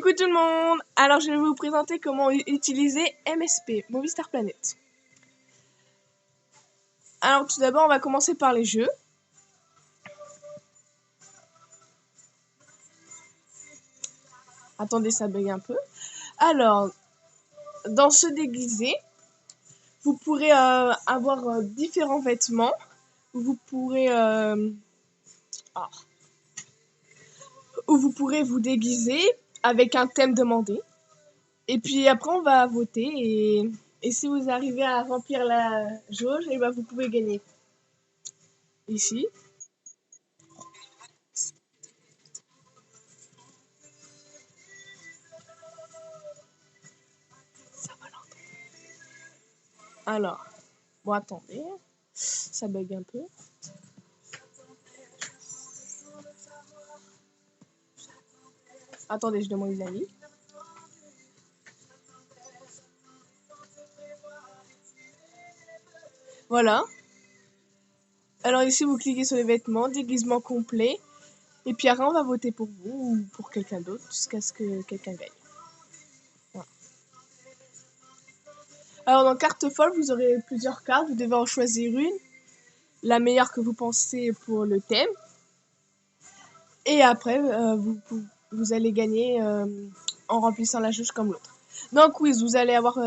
Coucou tout le monde! Alors je vais vous présenter comment utiliser MSP, Movie Star Planet. Alors tout d'abord on va commencer par les jeux. Attendez, ça bug un peu. Alors, dans se déguiser, vous pourrez avoir différents vêtements. Vous pourrez ou vous pourrez vous déguiser avec un thème demandé. Et puis après on va voter et si vous arrivez à remplir la jauge, et ben vous pouvez gagner. Ici. Alors, bon attendez, ça bug un peu. Attendez, je demande les amis. Voilà. Alors ici, vous cliquez sur les vêtements, déguisement complet. Et puis après, on va voter pour vous ou pour quelqu'un d'autre jusqu'à ce que quelqu'un gagne. Voilà. Alors dans carte folle, vous aurez plusieurs cartes. Vous devez en choisir une. La meilleure que vous pensez pour le thème. Et après, vous allez gagner en remplissant la jauge comme l'autre. Dans le quiz, vous allez avoir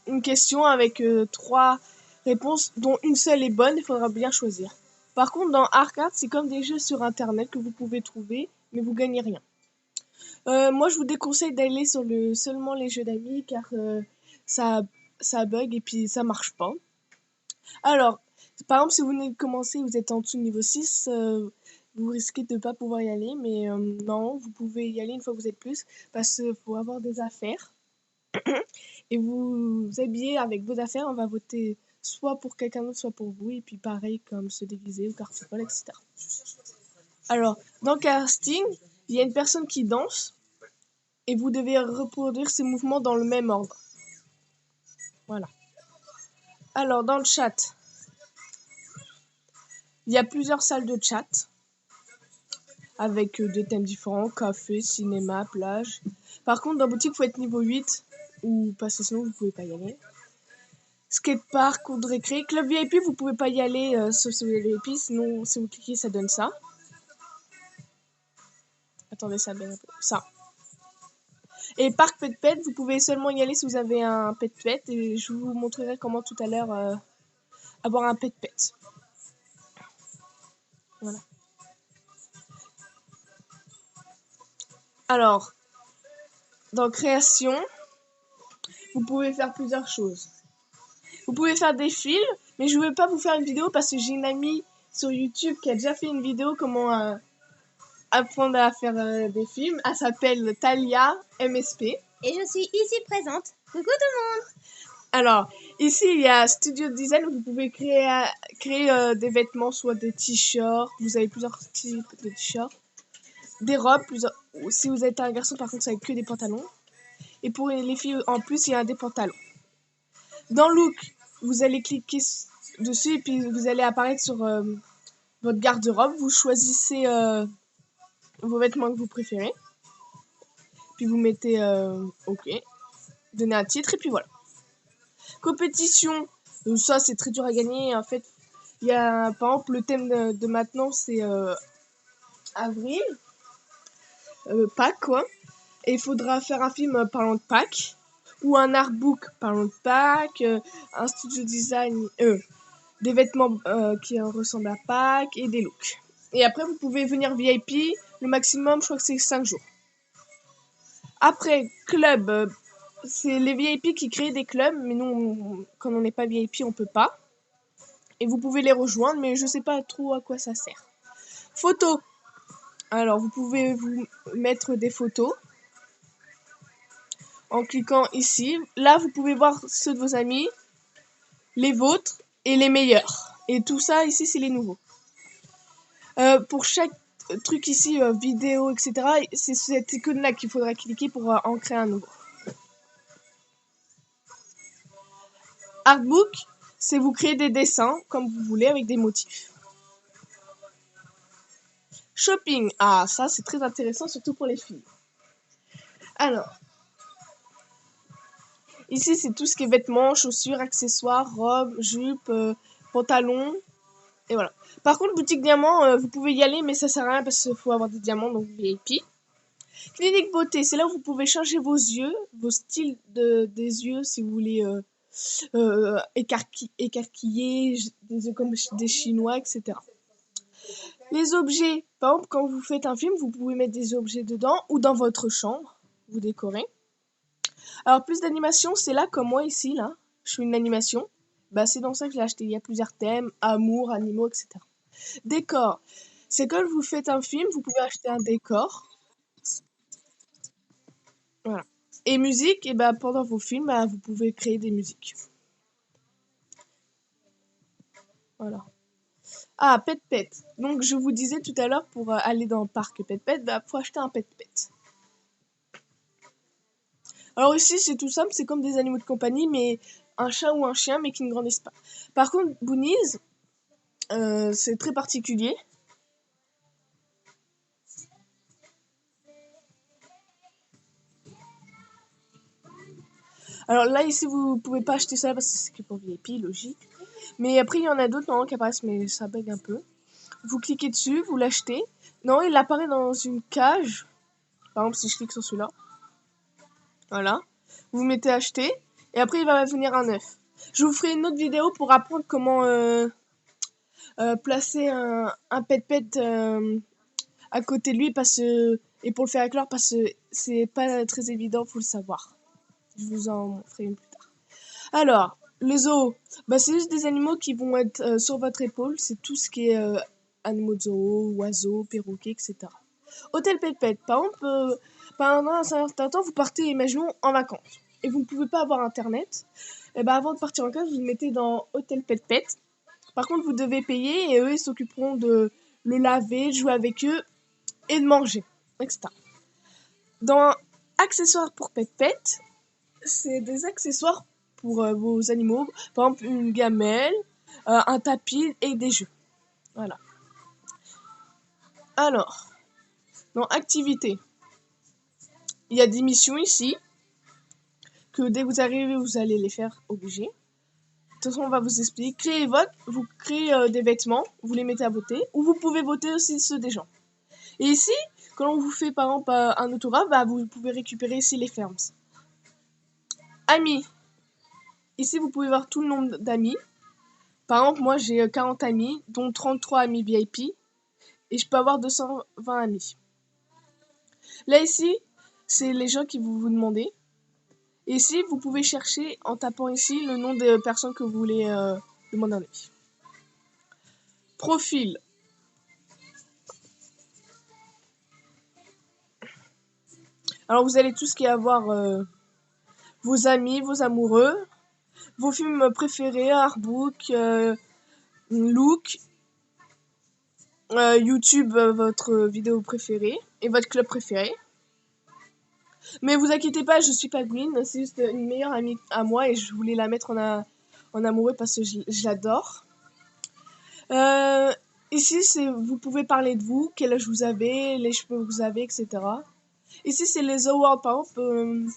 une question avec 3 réponses, dont une seule est bonne, il faudra bien choisir. Par contre, dans Arcade, c'est comme des jeux sur Internet que vous pouvez trouver, mais vous gagnez rien. Moi, je vous déconseille d'aller sur seulement les jeux d'amis, car ça bug et puis ça marche pas. Alors, par exemple, si vous venez de commencer, vous êtes en dessous de niveau 6, vous risquez de ne pas pouvoir y aller, mais non, vous pouvez y aller une fois que vous êtes plus, parce qu'il faut avoir des affaires. Et vous habillez avec vos affaires, on va voter soit pour quelqu'un d'autre, soit pour vous, et puis pareil comme se déguiser ou carte folle, etc. Alors, dans casting, il y a une personne qui danse, et vous devez reproduire ses mouvements dans le même ordre. Voilà. Alors, dans le chat, il y a plusieurs salles de chat, avec des thèmes différents, café, cinéma, plage. Par contre, dans boutique, il faut être niveau 8, ou parce que sinon vous pouvez pas y aller. Skatepark, cours de récré. Club VIP, vous pouvez pas y aller, sauf si vous avez VIP, sinon si vous cliquez, ça donne ça. Attendez, ça donne un peu. Ça. Et parc Pet Pet, vous pouvez seulement y aller si vous avez un Pet Pet, et je vous montrerai comment tout à l'heure avoir un Pet Pet. Voilà. Alors, dans création, vous pouvez faire plusieurs choses. Vous pouvez faire des films, mais je ne vais pas vous faire une vidéo parce que j'ai une amie sur YouTube qui a déjà fait une vidéo comment apprendre à faire des films. Elle s'appelle Talia MSP. Et je suis ici présente. Coucou tout le monde! Alors, ici, il y a Studio Design où vous pouvez créer des vêtements, soit des t-shirts, vous avez plusieurs types de t-shirts, des robes, si vous êtes un garçon, par contre, ça va être que des pantalons. Et pour les filles, en plus, il y a des pantalons. Dans Look, vous allez cliquer dessus et puis vous allez apparaître sur votre garde-robe. Vous choisissez vos vêtements que vous préférez. Puis vous mettez OK. Donnez un titre et puis voilà. Compétition. Donc ça, c'est très dur à gagner. En fait, il y a, par exemple, le thème de maintenant, c'est avril. Pâques, quoi. Et il faudra faire un film parlant de Pâques. Ou un artbook parlant de Pâques. Un studio design... des vêtements qui ressemblent à Pâques et des looks. Et après, vous pouvez venir VIP. Le maximum, je crois que c'est 5 jours. Après, club, c'est les VIP qui créent des clubs, mais nous, quand on n'est pas VIP, on peut pas. Et vous pouvez les rejoindre, mais je sais pas trop à quoi ça sert. Photos. Alors, vous pouvez vous mettre des photos en cliquant ici. Là, vous pouvez voir ceux de vos amis, les vôtres et les meilleurs. Et tout ça, ici, c'est les nouveaux. Pour chaque truc ici, vidéo, etc., c'est cette icône-là qu'il faudra cliquer pour en créer un nouveau. Artbook, c'est vous créer des dessins comme vous voulez avec des motifs. Shopping, ah ça c'est très intéressant surtout pour les filles. Alors, ici, c'est tout ce qui est vêtements, chaussures, accessoires, robes, jupes, pantalons, et voilà. Par contre, boutique diamant, vous pouvez y aller, mais ça sert à rien parce qu'il faut avoir des diamants, donc VIP. Clinique beauté, c'est là où vous pouvez changer vos yeux, vos styles des yeux, si vous voulez écarquiller, des yeux comme des Chinois, etc. Les objets, par exemple, quand vous faites un film, vous pouvez mettre des objets dedans ou dans votre chambre, vous décorez. Alors, plus d'animation, c'est là, comme moi ici, là, je fais une animation. Bah, c'est dans ça que je l'ai acheté. Il y a plusieurs thèmes, amour, animaux, etc. Décor, c'est quand vous faites un film, vous pouvez acheter un décor. Voilà. Et musique, et bah, pendant vos films, bah, vous pouvez créer des musiques. Voilà. Ah, Pet Pet. Donc, je vous disais tout à l'heure, pour aller dans le parc Pet Pet, bah, faut acheter un Pet Pet. Alors ici, c'est tout simple, c'est comme des animaux de compagnie, mais un chat ou un chien, mais qui ne grandissent pas. Par contre, Boonies, c'est très particulier. Alors là, ici, vous pouvez pas acheter ça parce que c'est pour VIP, logique. Mais après, il y en a d'autres non, qui apparaissent, mais ça bug un peu. Vous cliquez dessus, vous l'achetez. Non, il apparaît dans une cage. Par exemple, si je clique sur celui-là. Voilà. Vous mettez acheter. Et après, il va venir un œuf. Je vous ferai une autre vidéo pour apprendre comment placer un pet-pet à côté de lui et pour le faire éclore parce que c'est pas très évident, faut le savoir. Je vous en ferai une plus tard. Alors, le zoo, bah, c'est juste des animaux qui vont être sur votre épaule. C'est tout ce qui est animaux de zoo, oiseaux, perroquets, etc. Hôtel Pet Pet, par exemple, pendant un certain temps, vous partez, imaginons, en vacances. Et vous ne pouvez pas avoir internet. Et bah, avant de partir en vacances, vous le mettez dans Hôtel Pet Pet. Par contre, vous devez payer et eux, ils s'occuperont de le laver, de jouer avec eux et de manger, etc. Dans accessoires pour Pet Pet, c'est des accessoires pour vos animaux, par exemple une gamelle, un tapis et des jeux. Voilà. Alors, dans activité, il y a des missions ici que dès que vous arrivez, vous allez les faire obligés. De toute façon, on va vous expliquer. Créez vous créez des vêtements, vous les mettez à voter, ou vous pouvez voter aussi ceux des gens. Et ici, quand on vous fait par exemple un autographe, bah, vous pouvez récupérer ici les fermes. Amis. Ici, vous pouvez voir tout le nombre d'amis. Par exemple, moi, j'ai 40 amis, dont 33 amis VIP, et je peux avoir 220 amis. Là, ici, c'est les gens qui vous demandez. Et ici, vous pouvez chercher en tapant ici le nom des personnes que vous voulez demander un ami. Profil. Alors, vous allez tout ce qui est avoir vos amis, vos amoureux, vos films préférés, artbook, look, YouTube, votre vidéo préférée et votre club préféré. Mais vous inquiétez pas, je suis pas Gwyn, c'est juste une meilleure amie à moi et je voulais la mettre en amoureux parce que je l'adore. Ici, vous pouvez parler de vous, quel âge vous avez, les cheveux que vous avez, etc. Ici, c'est les awards, par exemple.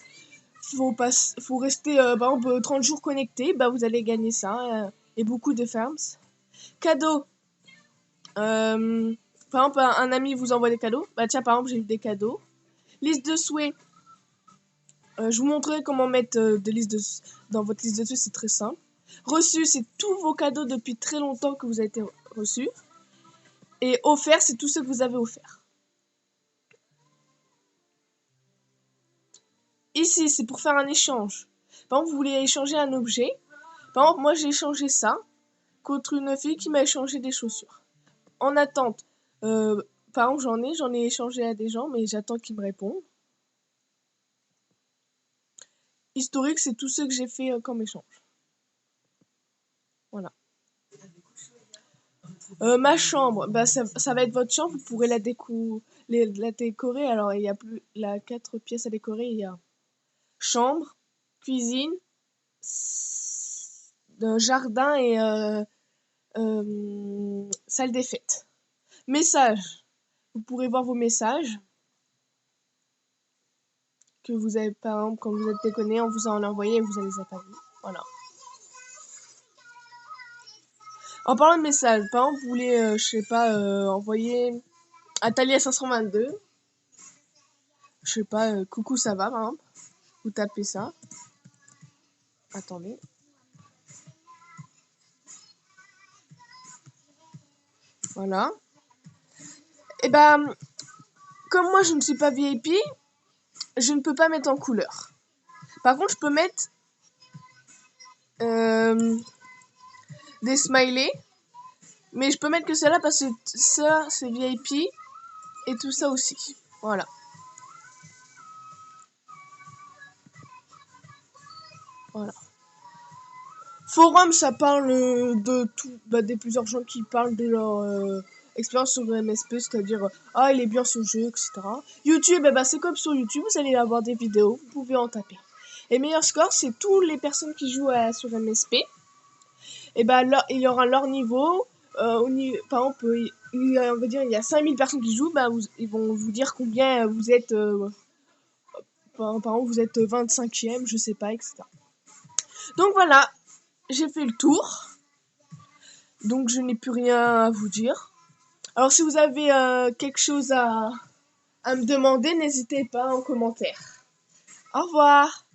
Faut rester par exemple 30 jours connecté, bah vous allez gagner ça et beaucoup de fermes. Cadeaux. Par exemple, un ami vous envoie des cadeaux. Bah tiens, par exemple, j'ai eu des cadeaux. Liste de souhaits. Je vous montrerai comment mettre des listes dans votre liste de souhaits, c'est très simple. Reçu, c'est tous vos cadeaux depuis très longtemps que vous avez été reçus. Et offert, c'est tout ce que vous avez offert. Ici, c'est pour faire un échange. Par exemple, vous voulez échanger un objet. Par exemple, moi, j'ai échangé ça contre une fille qui m'a échangé des chaussures. En attente, par exemple, j'en ai échangé à des gens, mais j'attends qu'ils me répondent. Historique, c'est tout ce que j'ai fait comme échange. Voilà. Ma chambre, bah, ça va être votre chambre, vous pourrez la décorer. Alors, il y a plus, 4 pièces à décorer. Il y a chambre, cuisine, jardin et salle des fêtes. Messages. Vous pourrez voir vos messages. que vous avez, par exemple, quand vous êtes déconné, on vous en a envoyé et vous ne les avez pas vus. Voilà. En parlant de messages, par exemple, vous voulez, je sais pas, envoyer à Talia 522, je sais pas, coucou ça va, par exemple. Vous tapez ça. Attendez. Voilà. Et ben, comme moi je ne suis pas VIP, je ne peux pas mettre en couleur. Par contre, je peux mettre des smileys, mais je peux mettre que celle-là parce que ça c'est VIP et tout ça aussi. Voilà. Voilà. Forum, ça parle de tout, des plusieurs gens qui parlent de leur expérience sur le MSP, c'est-à-dire ah il est bien ce jeu, etc. YouTube, c'est comme sur YouTube, vous allez avoir des vidéos, vous pouvez en taper. Les meilleurs scores, c'est toutes les personnes qui jouent sur MSP. Et il y aura leur niveau. Par exemple, on va dire il y a 5000 personnes qui jouent, ils vont vous dire combien vous êtes. Par exemple, vous êtes 25e, je sais pas, etc. Donc voilà, j'ai fait le tour. Donc je n'ai plus rien à vous dire. Alors si vous avez quelque chose à me demander, n'hésitez pas en commentaire. Au revoir.